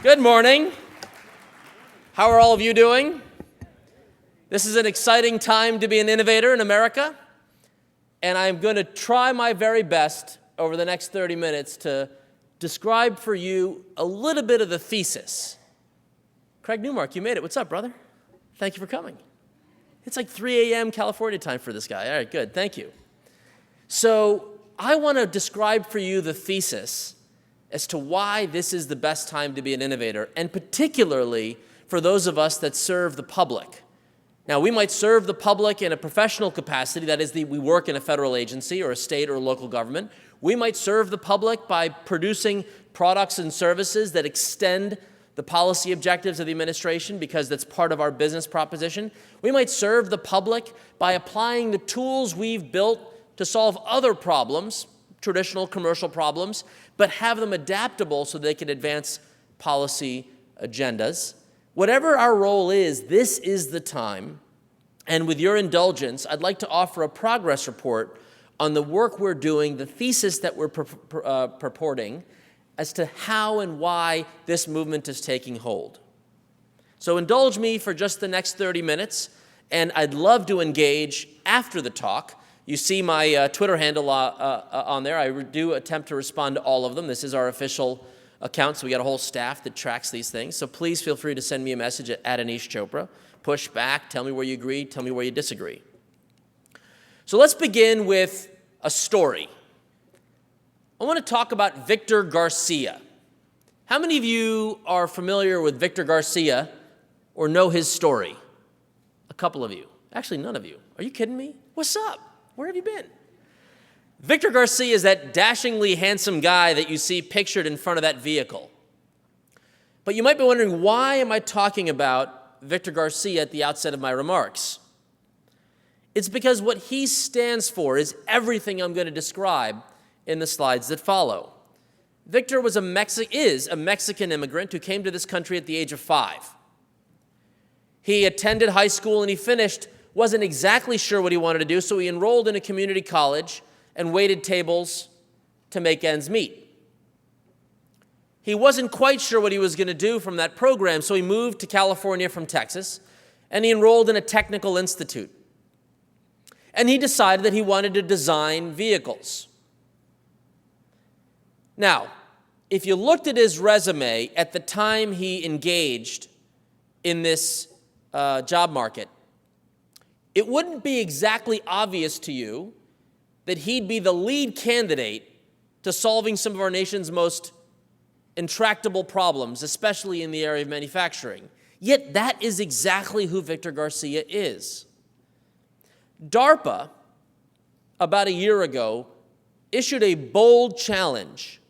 Good morning. How are all of you doing? This is an exciting time to be an innovator in America, and I'm going to try my very best over the next 30 minutes to describe for you a little bit of the thesis. Craig Newmark, you made it. What's up, brother? Thank you for coming. It's like 3 a.m. California time for this guy. All right, good. Thank you. So I want to describe for you the thesis as to why this is the best time to be an innovator, and particularly for those of us that serve the public. Now, we might serve the public in a professional capacity, that is, we work in a federal agency or a state or a local government. We might serve the public by producing products and services that extend the policy objectives of the administration because that's part of our business proposition. We might serve the public by applying the tools we've built to solve other problems, traditional commercial problems, but have them adaptable so they can advance policy agendas. Whatever our role is, this is the time, and with your indulgence, I'd like to offer a progress report on the work we're doing, the thesis that we're purporting, as to how and why this movement is taking hold. So indulge me for just the next 30 minutes, and I'd love to engage after the talk. You see my Twitter handle on there. I do attempt to respond to all of them. This is our official account, so we got a whole staff that tracks these things. So please feel free to send me a message at Aneesh Chopra. Push back, tell me where you agree, tell me where you disagree. So let's begin with a story. I want to talk about Victor Garcia. How many of you are familiar with Victor Garcia or know his story? A couple of you. Actually, none of you. Are you kidding me? What's up? Where have you been? Victor Garcia is that dashingly handsome guy that you see pictured in front of that vehicle. But you might be wondering, why am I talking about Victor Garcia at the outset of my remarks? It's because what he stands for is everything I'm going to describe in the slides that follow. Victor is a Mexican immigrant who came to this country at the age of 5. He attended high school and he finished, wasn't exactly sure what he wanted to do, so he enrolled in a community college and waited tables to make ends meet. He wasn't quite sure what he was going to do from that program, so he moved to California from Texas, and he enrolled in a technical institute. And he decided that he wanted to design vehicles. Now, if you looked at his resume at the time he engaged in this job market, it wouldn't be exactly obvious to you that he'd be the lead candidate to solving some of our nation's most intractable problems, especially in the area of manufacturing. Yet that is exactly who Victor Garcia is. DARPA, about a year ago, issued a bold challenge.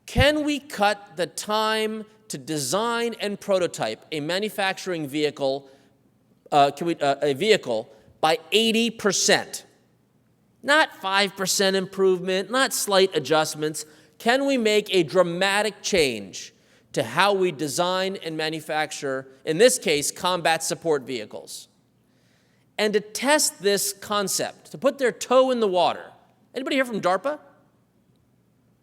Can we cut the time to design and prototype a manufacturing vehicle, by 80%? Not 5% improvement, not slight adjustments. Can we make a dramatic change to how we design and manufacture, in this case, combat support vehicles? And to test this concept, to put their toe in the water. Anybody here from DARPA?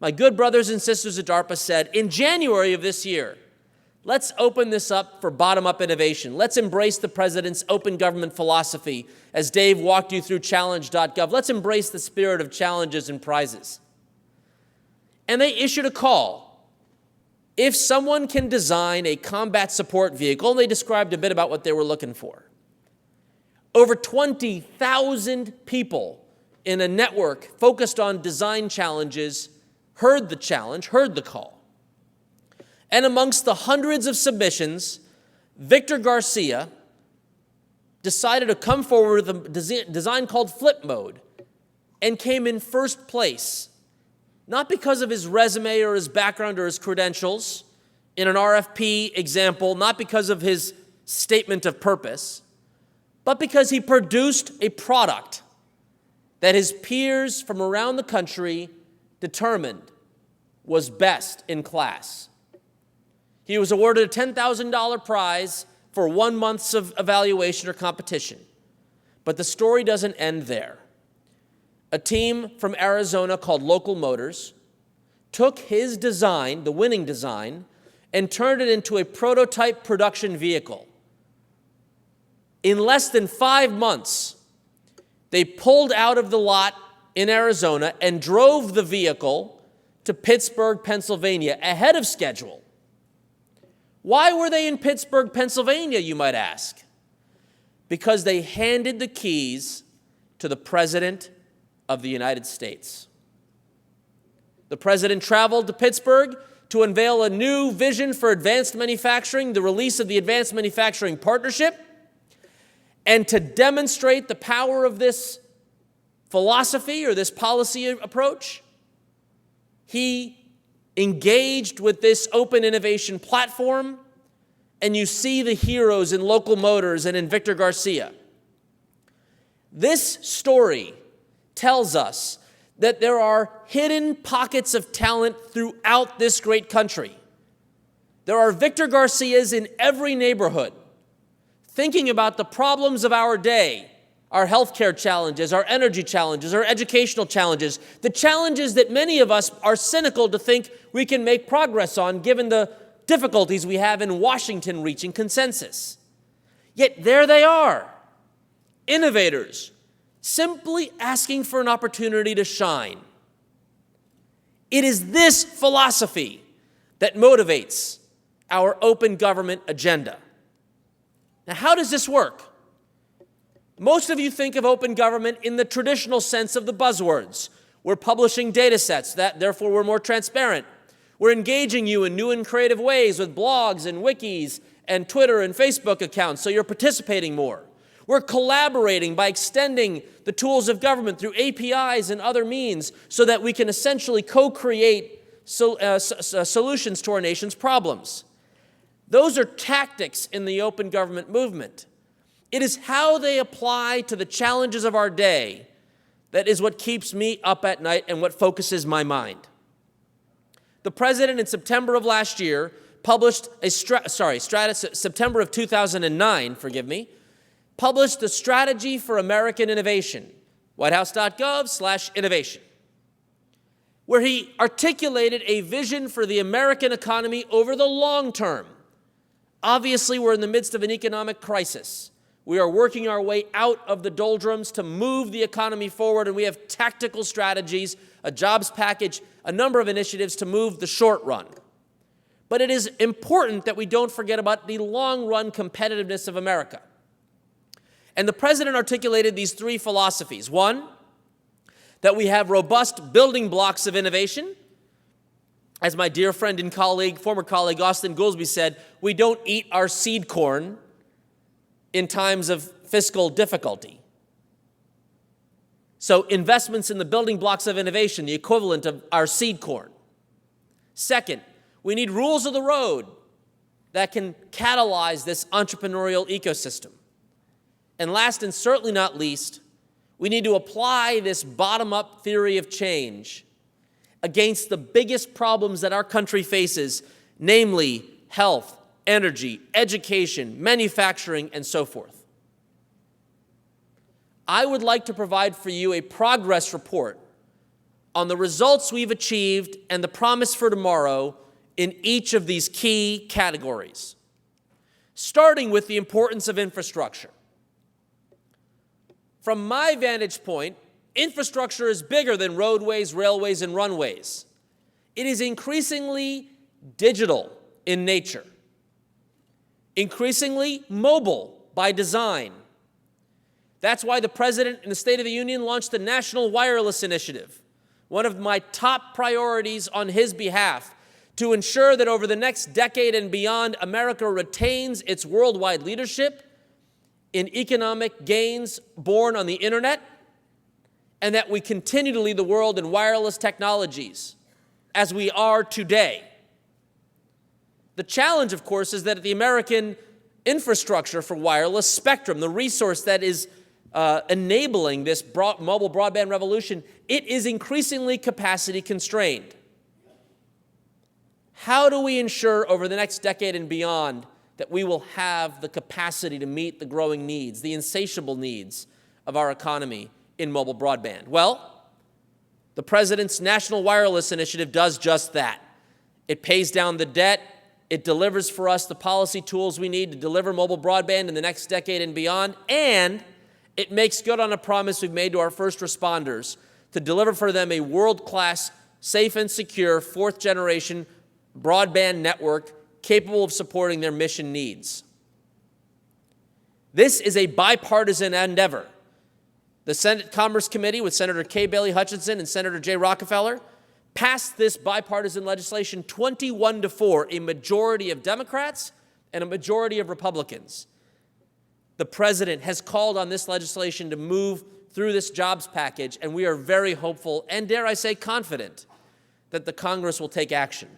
My good brothers and sisters at DARPA said, in January of this year, let's open this up for bottom-up innovation. Let's embrace the president's open government philosophy as Dave walked you through challenge.gov. Let's embrace the spirit of challenges and prizes. And they issued a call. If someone can design a combat support vehicle, and they described a bit about what they were looking for. Over 20,000 people in a network focused on design challenges heard the challenge, heard the call. And amongst the hundreds of submissions, Victor Garcia decided to come forward with a design called Flip Mode and came in first place, not because of his resume or his background or his credentials in an RFP example, not because of his statement of purpose, but because he produced a product that his peers from around the country determined was best in class. He was awarded a $10,000 prize for 1 month's of evaluation or competition. But the story doesn't end there. A team from Arizona called Local Motors took his design, the winning design, and turned it into a prototype production vehicle. In less than 5 months, they pulled out of the lot in Arizona and drove the vehicle to Pittsburgh, Pennsylvania, ahead of schedule. Why were they in Pittsburgh, Pennsylvania, you might ask? Because they handed the keys to the President of the United States. The President traveled to Pittsburgh to unveil a new vision for advanced manufacturing, the release of the Advanced Manufacturing Partnership, and to demonstrate the power of this philosophy or this policy approach, he engaged with this open innovation platform, and you see the heroes in Local Motors and in Victor Garcia. This story tells us that there are hidden pockets of talent throughout this great country. There are Victor Garcias in every neighborhood, thinking about the problems of our day, our healthcare challenges, our energy challenges, our educational challenges, the challenges that many of us are cynical to think we can make progress on given the difficulties we have in Washington reaching consensus. Yet there they are, innovators, simply asking for an opportunity to shine. It is this philosophy that motivates our open government agenda. Now, how does this work? Most of you think of open government in the traditional sense of the buzzwords. We're publishing data sets, therefore we're more transparent. We're engaging you in new and creative ways with blogs and wikis and Twitter and Facebook accounts, so you're participating more. We're collaborating by extending the tools of government through APIs and other means so that we can essentially co-create solutions to our nation's problems. Those are tactics in the open government movement. It is how they apply to the challenges of our day that is what keeps me up at night and what focuses my mind. The President in September of last year published September of 2009, published the Strategy for American Innovation, whitehouse.gov/innovation, where he articulated a vision for the American economy over the long term. Obviously, we're in the midst of an economic crisis. We are working our way out of the doldrums to move the economy forward, and we have tactical strategies, a jobs package, a number of initiatives to move the short run. But it is important that we don't forget about the long-run competitiveness of America. And the President articulated these three philosophies. One, that we have robust building blocks of innovation. As my dear friend and colleague, former colleague Austin Goolsbee said, we don't eat our seed corn in times of fiscal difficulty. So investments in the building blocks of innovation, the equivalent of our seed corn. Second, we need rules of the road that can catalyze this entrepreneurial ecosystem. And last and certainly not least, we need to apply this bottom-up theory of change against the biggest problems that our country faces, namely health, energy, education, manufacturing, and so forth. I would like to provide for you a progress report on the results we've achieved and the promise for tomorrow in each of these key categories, starting with the importance of infrastructure. From my vantage point, infrastructure is bigger than roadways, railways, and runways. It is increasingly digital in nature, increasingly mobile by design. That's why the President in the State of the Union launched the National Wireless Initiative, one of my top priorities on his behalf, to ensure that over the next decade and beyond, America retains its worldwide leadership in economic gains born on the internet, and that we continue to lead the world in wireless technologies, as we are today. The challenge, of course, is that the American infrastructure for wireless spectrum, the resource that is enabling this mobile broadband revolution, it is increasingly capacity constrained. How do we ensure over the next decade and beyond that we will have the capacity to meet the growing needs, the insatiable needs of our economy in mobile broadband? Well, the President's National Wireless Initiative does just that. It pays down the debt, It delivers for us the policy tools we need to deliver mobile broadband in the next decade and beyond, and it makes good on a promise we've made to our first responders to deliver for them a world-class, safe and secure fourth-generation broadband network capable of supporting their mission needs. This is a bipartisan endeavor. The Senate Commerce Committee, with Senator Kay Bailey Hutchinson and Senator Jay Rockefeller, passed this bipartisan legislation 21-4, a majority of Democrats and a majority of Republicans. The president has called on this legislation to move through this jobs package, and we are very hopeful and, dare I say, confident that the Congress will take action.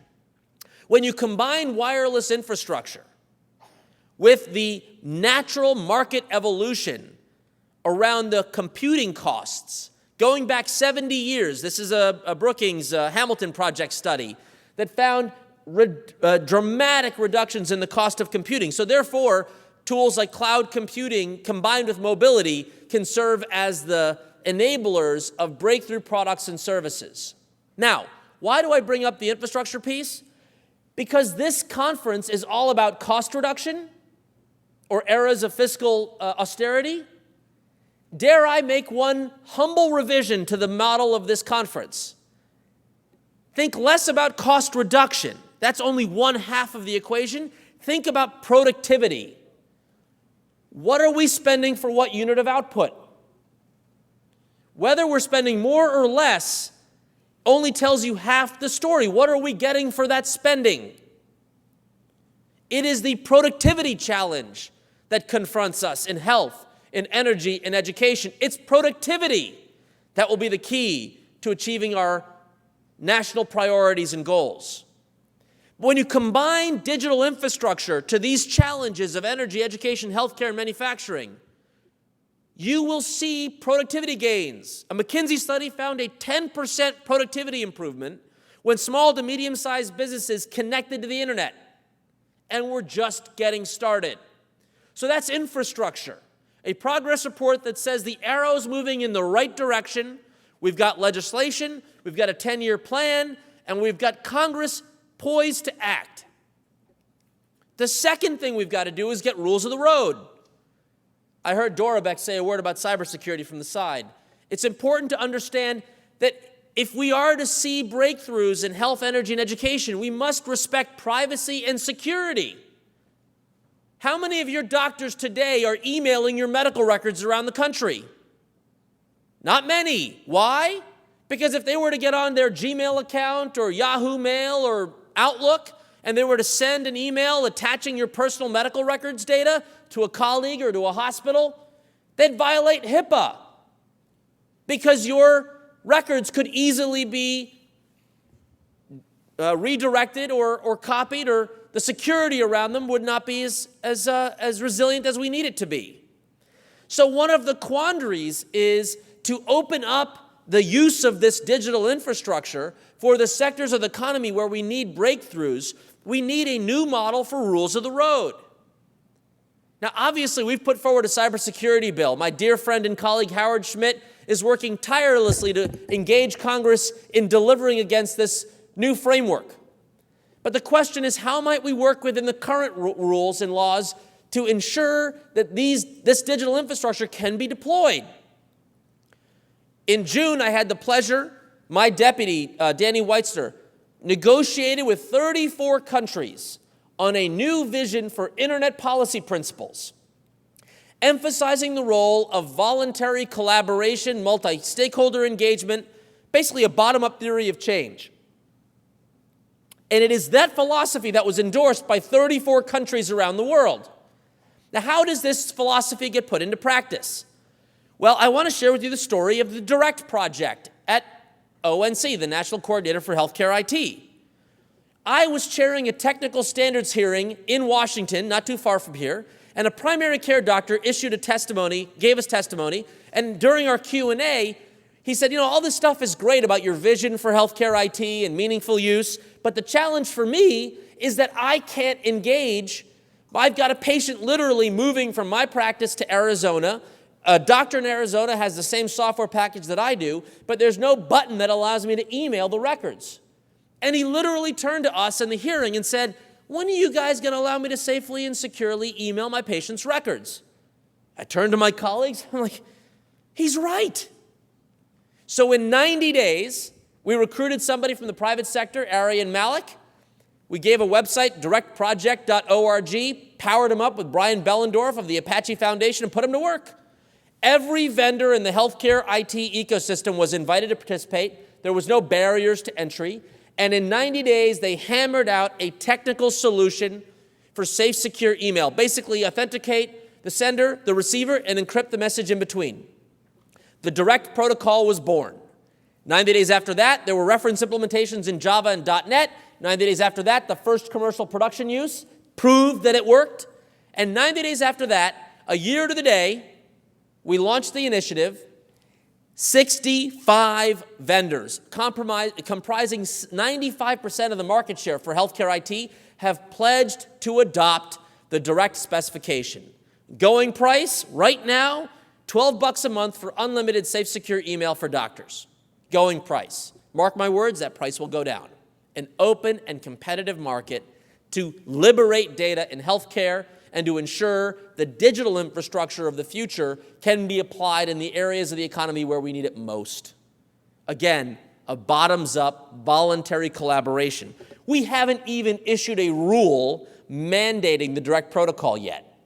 When you combine wireless infrastructure with the natural market evolution around the computing costs, going back 70 years, this is a Brookings Hamilton Project study that found dramatic reductions in the cost of computing. So therefore, tools like cloud computing combined with mobility can serve as the enablers of breakthrough products and services. Now, why do I bring up the infrastructure piece? Because this conference is all about cost reduction or eras of fiscal austerity. Dare I make one humble revision to the model of this conference? Think less about cost reduction. That's only one half of the equation. Think about productivity. What are we spending for what unit of output? Whether we're spending more or less only tells you half the story. What are we getting for that spending? It is the productivity challenge that confronts us in health, in energy, in education. It's productivity that will be the key to achieving our national priorities and goals. When you combine digital infrastructure to these challenges of energy, education, healthcare, and manufacturing, you will see productivity gains. A McKinsey study found a 10% productivity improvement when small to medium-sized businesses connected to the internet. And we're just getting started. So that's infrastructure. A progress report that says the arrow's moving in the right direction. We've got legislation, we've got a 10-year plan, and we've got Congress poised to act. The second thing we've got to do is get rules of the road. I heard Dora Beck say a word about cybersecurity from the side. It's important to understand that if we are to see breakthroughs in health, energy, and education, we must respect privacy and security. How many of your doctors today are emailing your medical records around the country? Not many. Why? Because if they were to get on their Gmail account or Yahoo Mail or Outlook, and they were to send an email attaching your personal medical records data to a colleague or to a hospital, they'd violate HIPAA because your records could easily be redirected or copied, or the security around them would not be as resilient as we need it to be. So one of the quandaries is to open up the use of this digital infrastructure for the sectors of the economy where we need breakthroughs. We need a new model for rules of the road. Now, obviously, we've put forward a cybersecurity bill. My dear friend and colleague Howard Schmidt is working tirelessly to engage Congress in delivering against this new framework. But the question is, how might we work within the current rules and laws to ensure that this digital infrastructure can be deployed? In June, I had the pleasure, my deputy, Danny Weitzner, negotiated with 34 countries on a new vision for internet policy principles, emphasizing the role of voluntary collaboration, multi-stakeholder engagement, basically a bottom-up theory of change. And it is that philosophy that was endorsed by 34 countries around the world. Now, how does this philosophy get put into practice? Well, I want to share with you the story of the DIRECT project at ONC, the National Coordinator for Healthcare IT. I was chairing a technical standards hearing in Washington, not too far from here, and a primary care doctor issued a testimony, gave us testimony, and during our Q&A, he said, all this stuff is great about your vision for healthcare IT and meaningful use, but the challenge for me is that I can't engage. I've got a patient literally moving from my practice to Arizona. A doctor in Arizona has the same software package that I do, but there's no button that allows me to email the records. And he literally turned to us in the hearing and said, when are you guys going to allow me to safely and securely email my patients' records? I turned to my colleagues. I'm like, he's right. So in 90 days, we recruited somebody from the private sector, Arian Malik. We gave a website, directproject.org, powered him up with Brian Bellendorf of the Apache Foundation, and put him to work. Every vendor in the healthcare IT ecosystem was invited to participate. There was no barriers to entry. And in 90 days, they hammered out a technical solution for safe, secure email. Basically, authenticate the sender, the receiver, and encrypt the message in between. The direct protocol was born. 90 days after that, there were reference implementations in Java and .NET. 90 days after that, the first commercial production use proved that it worked. And 90 days after that, a year to the day, we launched the initiative. 65 vendors, comprising 95% of the market share for healthcare IT, have pledged to adopt the direct specification. Going price, right now, $12 a month for unlimited safe, secure email for doctors. Going price. Mark my words, that price will go down. An open and competitive market to liberate data in healthcare and to ensure the digital infrastructure of the future can be applied in the areas of the economy where we need it most. Again, a bottoms-up, voluntary collaboration. We haven't even issued a rule mandating the direct protocol yet.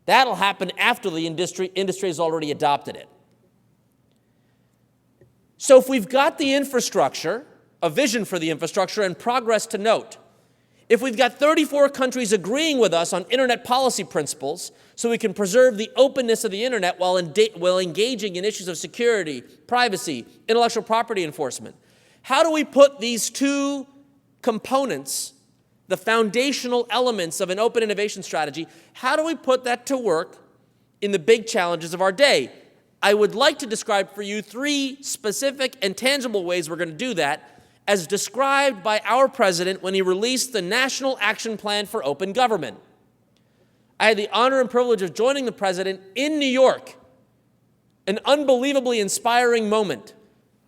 That'll happen after the industry has already adopted it. So if we've got the infrastructure, a vision for the infrastructure, and progress to note, if we've got 34 countries agreeing with us on internet policy principles so we can preserve the openness of the internet while engaging in issues of security, privacy, intellectual property enforcement, how do we put these two components, the foundational elements of an open innovation strategy, how do we put that to work in the big challenges of our day? I would like to describe for you 3 specific and tangible ways we're going to do that, as described by our president when he released the National Action Plan for Open Government. I had the honor and privilege of joining the president in New York, an unbelievably inspiring moment.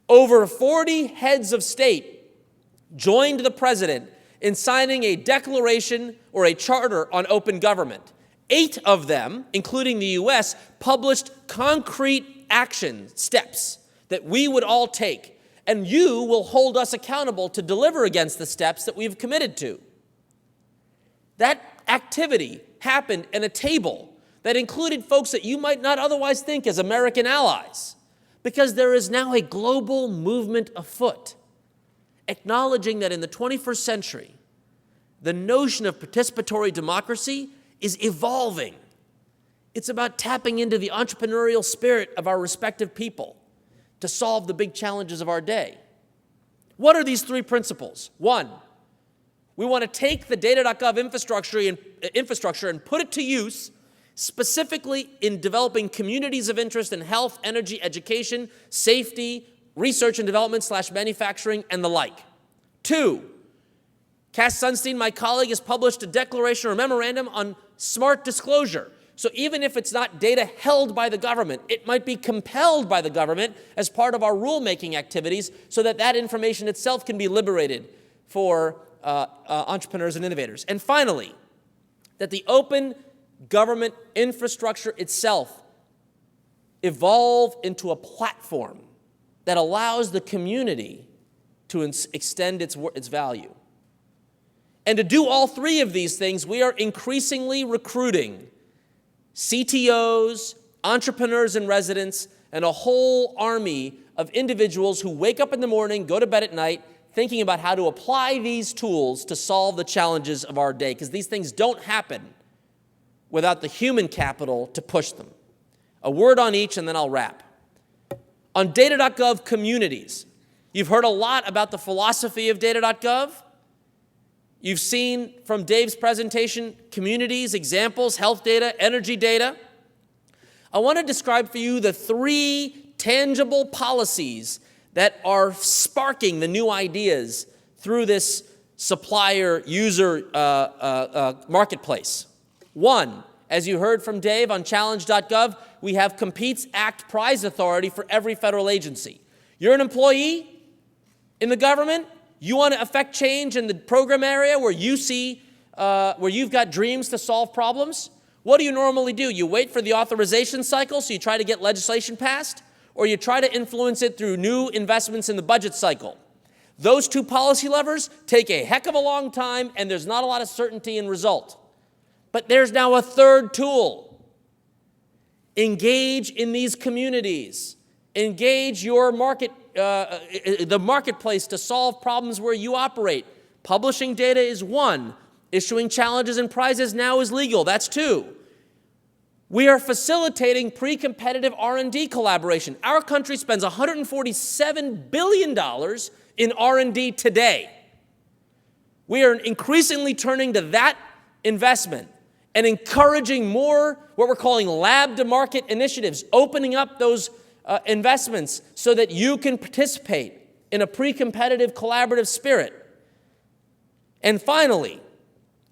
Over 40 heads of state joined the president in signing a declaration or a charter on open government. 8 of them, including the U.S., published concrete action steps that we would all take. And you will hold us accountable to deliver against the steps that we've committed to. That activity happened at a table that included folks that you might not otherwise think as American allies, because there is now a global movement afoot, acknowledging that in the 21st century, the notion of participatory democracy is evolving. It's about tapping into the entrepreneurial spirit of our respective people to solve the big challenges of our day. What are these 3 principles? 1, we want to take the data.gov infrastructure and put it to use specifically in developing communities of interest in health, energy, education, safety, research and development / manufacturing, and the like. 2, Cass Sunstein, my colleague, has published a declaration or memorandum on smart disclosure. So even if it's not data held by the government, it might be compelled by the government as part of our rulemaking activities so that that information itself can be liberated for entrepreneurs and innovators. And finally, that the open government infrastructure itself evolve into a platform that allows the community to extend its value. And to do all 3 of these things, we are increasingly recruiting CTOs, entrepreneurs in residence, and a whole army of individuals who wake up in the morning, go to bed at night, thinking about how to apply these tools to solve the challenges of our day, because these things don't happen without the human capital to push them. A word on each, and then I'll wrap. On data.gov communities, you've heard a lot about the philosophy of data.gov. You've seen from Dave's presentation communities, examples, health data, energy data. I want to describe for you the 3 tangible policies that are sparking the new ideas through this supplier-user marketplace. 1, as you heard from Dave on challenge.gov, we have Competes Act prize authority for every federal agency. You're an employee in the government, you want to affect change in the program area where you see where you've got dreams to solve problems, what do you normally do? You wait for the authorization cycle, so you try to get legislation passed, or you try to influence it through new investments in the budget cycle. Those two policy levers take a heck of a long time, and there's not a lot of certainty in result. But there's now a third tool. Engage in these communities. Engage your the marketplace to solve problems where you operate. Publishing data is one. Issuing challenges and prizes now is legal. That's two. We are facilitating pre-competitive R&D collaboration. Our country spends $147 billion in R&D today. We are increasingly turning to that investment and encouraging more what we're calling lab-to-market initiatives, opening up those investments so that you can participate in a pre-competitive collaborative spirit. And finally,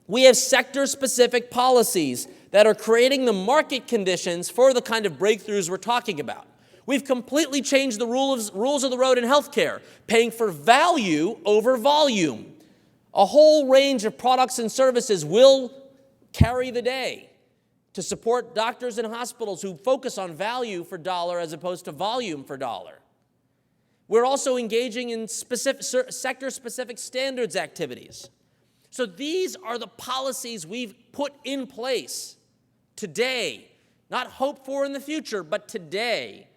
we have sector-specific policies that are creating the market conditions for the kind of breakthroughs we're talking about. We've completely changed the rules of the road in healthcare, paying for value over volume. A whole range of products and services will carry the day to support doctors and hospitals who focus on value for dollar as opposed to volume for dollar. We're also engaging in sector-specific standards activities. So these are the policies we've put in place today, not hoped for in the future, but today,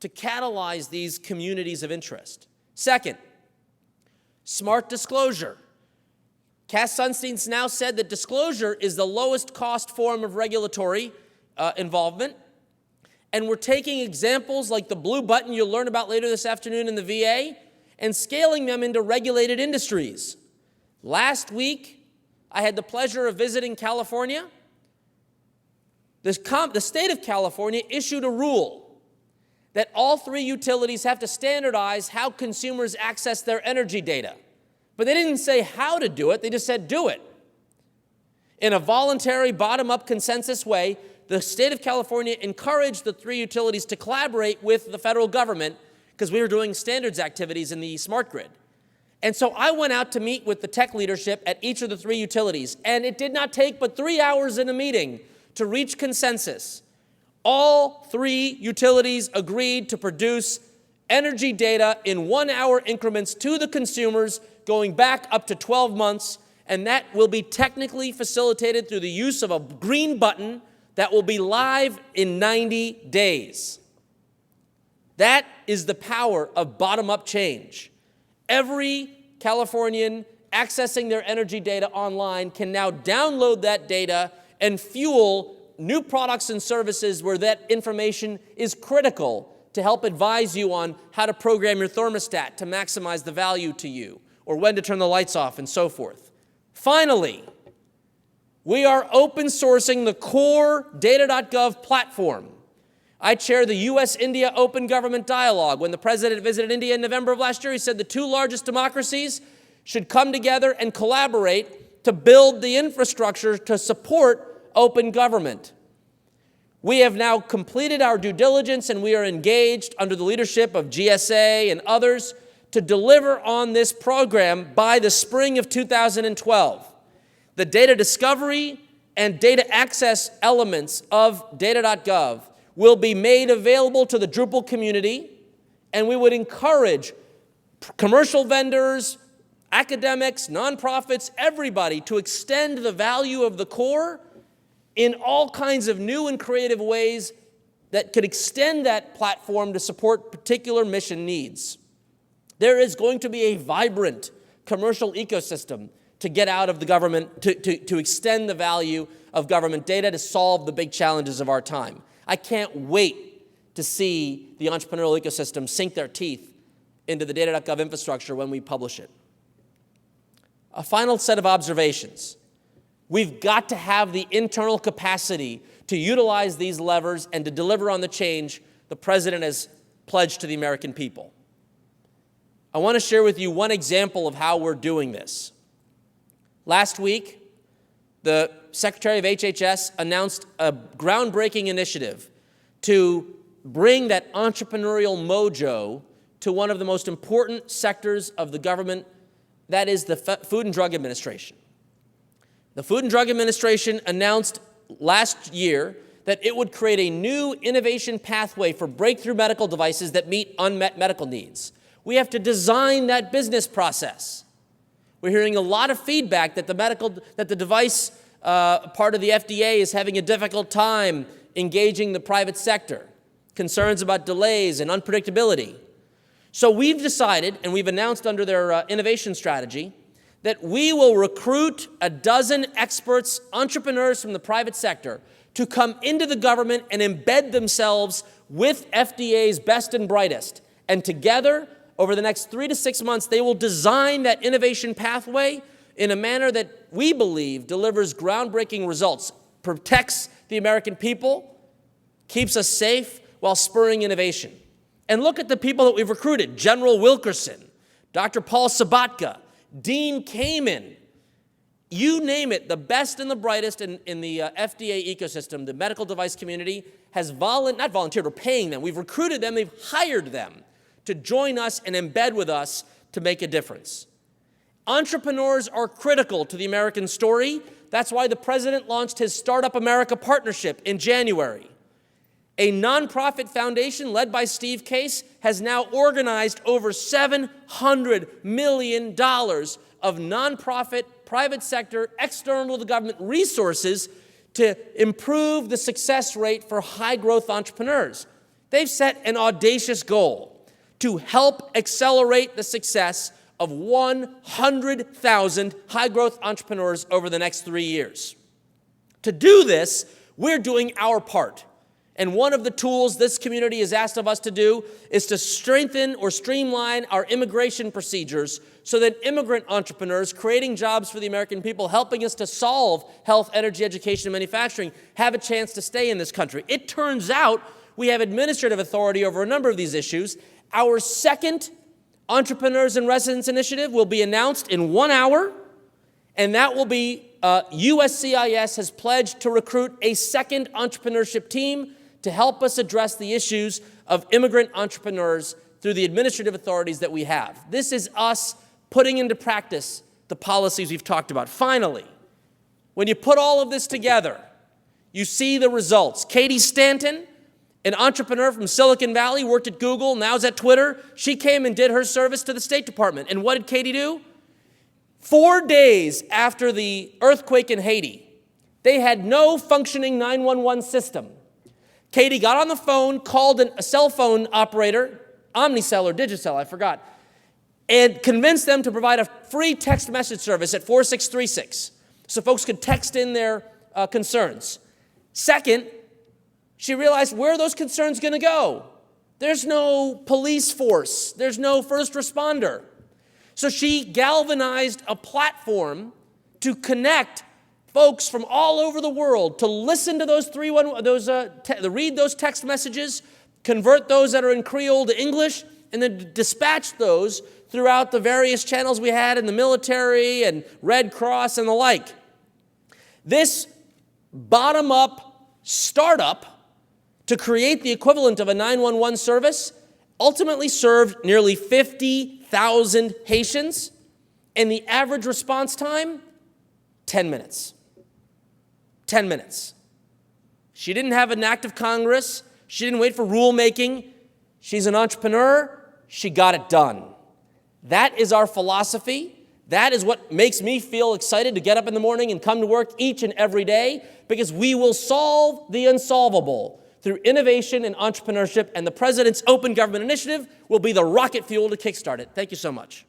to catalyze these communities of interest. Second, smart disclosure. Cass Sunstein's now said that disclosure is the lowest cost form of regulatory involvement. And we're taking examples like the blue button you'll learn about later this afternoon in the VA and scaling them into regulated industries. Last week, I had the pleasure of visiting California. The state of California issued a rule that all three utilities have to standardize how consumers access their energy data. But they didn't say how to do it, they just said do it. In a voluntary, bottom-up consensus way, the state of California encouraged the three utilities to collaborate with the federal government because we were doing standards activities in the smart grid. And so I went out to meet with the tech leadership at each of the three utilities, and it did not take but 3 hours in a meeting to reach consensus. All three utilities agreed to produce energy data in 1 hour increments to the consumers going back up to 12 months, and that will be technically facilitated through the use of a green button that will be live in 90 days. That is the power of bottom-up change. Every Californian accessing their energy data online can now download that data and fuel new products and services where that information is critical to help advise you on how to program your thermostat to maximize the value to you, or when to turn the lights off, and so forth. Finally, we are open sourcing the core data.gov platform. I chair the U.S.-India Open Government Dialogue. When the president visited India in November of last year, he said the two largest democracies should come together and collaborate to build the infrastructure to support open government. We have now completed our due diligence, and we are engaged under the leadership of GSA and others to deliver on this program by the spring of 2012. The data discovery and data access elements of data.gov will be made available to the Drupal community, and we would encourage commercial vendors, academics, nonprofits, everybody to extend the value of the core in all kinds of new and creative ways that could extend that platform to support particular mission needs. There is going to be a vibrant commercial ecosystem to get out of the government, to extend the value of government data to solve the big challenges of our time. I can't wait to see the entrepreneurial ecosystem sink their teeth into the data.gov infrastructure when we publish it. A final set of observations. We've got to have the internal capacity to utilize these levers and to deliver on the change the president has pledged to the American people. I want to share with you one example of how we're doing this. Last week, the Secretary of HHS announced a groundbreaking initiative to bring that entrepreneurial mojo to one of the most important sectors of the government, that is the Food and Drug Administration. The Food and Drug Administration announced last year that it would create a new innovation pathway for breakthrough medical devices that meet unmet medical needs. We have to design that business process. We're hearing a lot of feedback that the device part of the FDA is having a difficult time engaging the private sector, concerns about delays and unpredictability. So we've decided, and we've announced under their innovation strategy, that we will recruit a dozen experts, entrepreneurs from the private sector, to come into the government and embed themselves with FDA's best and brightest. And together, over the next 3 to 6 months, they will design that innovation pathway in a manner that we believe delivers groundbreaking results, protects the American people, keeps us safe while spurring innovation. And look at the people that we've recruited: General Wilkerson, Dr. Paul Sabatka, Dean Kamen. You name it, the best and the brightest in the FDA ecosystem, the medical device community, has not volunteered, we're paying them. We've recruited them, they've hired them to join us and embed with us to make a difference. Entrepreneurs are critical to the American story. That's why the president launched his Startup America Partnership in January. A nonprofit foundation led by Steve Case has now organized over $700 million of nonprofit, private sector, external to the government resources to improve the success rate for high-growth entrepreneurs. They've set an audacious goal to help accelerate the success of 100,000 high-growth entrepreneurs over the next 3 years. To do this, we're doing our part. And one of the tools this community has asked of us to do is to strengthen or streamline our immigration procedures so that immigrant entrepreneurs creating jobs for the American people, helping us to solve health, energy, education, and manufacturing, have a chance to stay in this country. It turns out we have administrative authority over a number of these issues. Our second Entrepreneurs in Residence Initiative will be announced in 1 hour, and that will be USCIS has pledged to recruit a second entrepreneurship team to help us address the issues of immigrant entrepreneurs through the administrative authorities that we have. This is us putting into practice the policies we've talked about. Finally, when you put all of this together, you see the results. Katie Stanton, an entrepreneur from Silicon Valley, worked at Google, now is at Twitter. She came and did her service to the State Department. And what did Katie do? 4 days after the earthquake in Haiti, they had no functioning 911 system. Katie got on the phone, called a cell phone operator, Omnicell or Digicel, I forgot, and convinced them to provide a free text message service at 4636 so folks could text in their concerns. Second, she realized, where are those concerns going to go? There's no police force. There's no first responder. So she galvanized a platform to connect folks from all over the world to listen to those read those text messages, convert those that are in Creole to English, and then dispatch those throughout the various channels we had in the military and Red Cross and the like. This bottom-up startup to create the equivalent of a 911 service ultimately served nearly 50,000 Haitians, and the average response time, 10 minutes. 10 minutes. She didn't have an act of Congress. She didn't wait for rulemaking. She's an entrepreneur. She got it done. That is our philosophy. That is what makes me feel excited to get up in the morning and come to work each and every day, because we will solve the unsolvable through innovation and entrepreneurship, and the President's Open Government Initiative will be the rocket fuel to kickstart it. Thank you so much.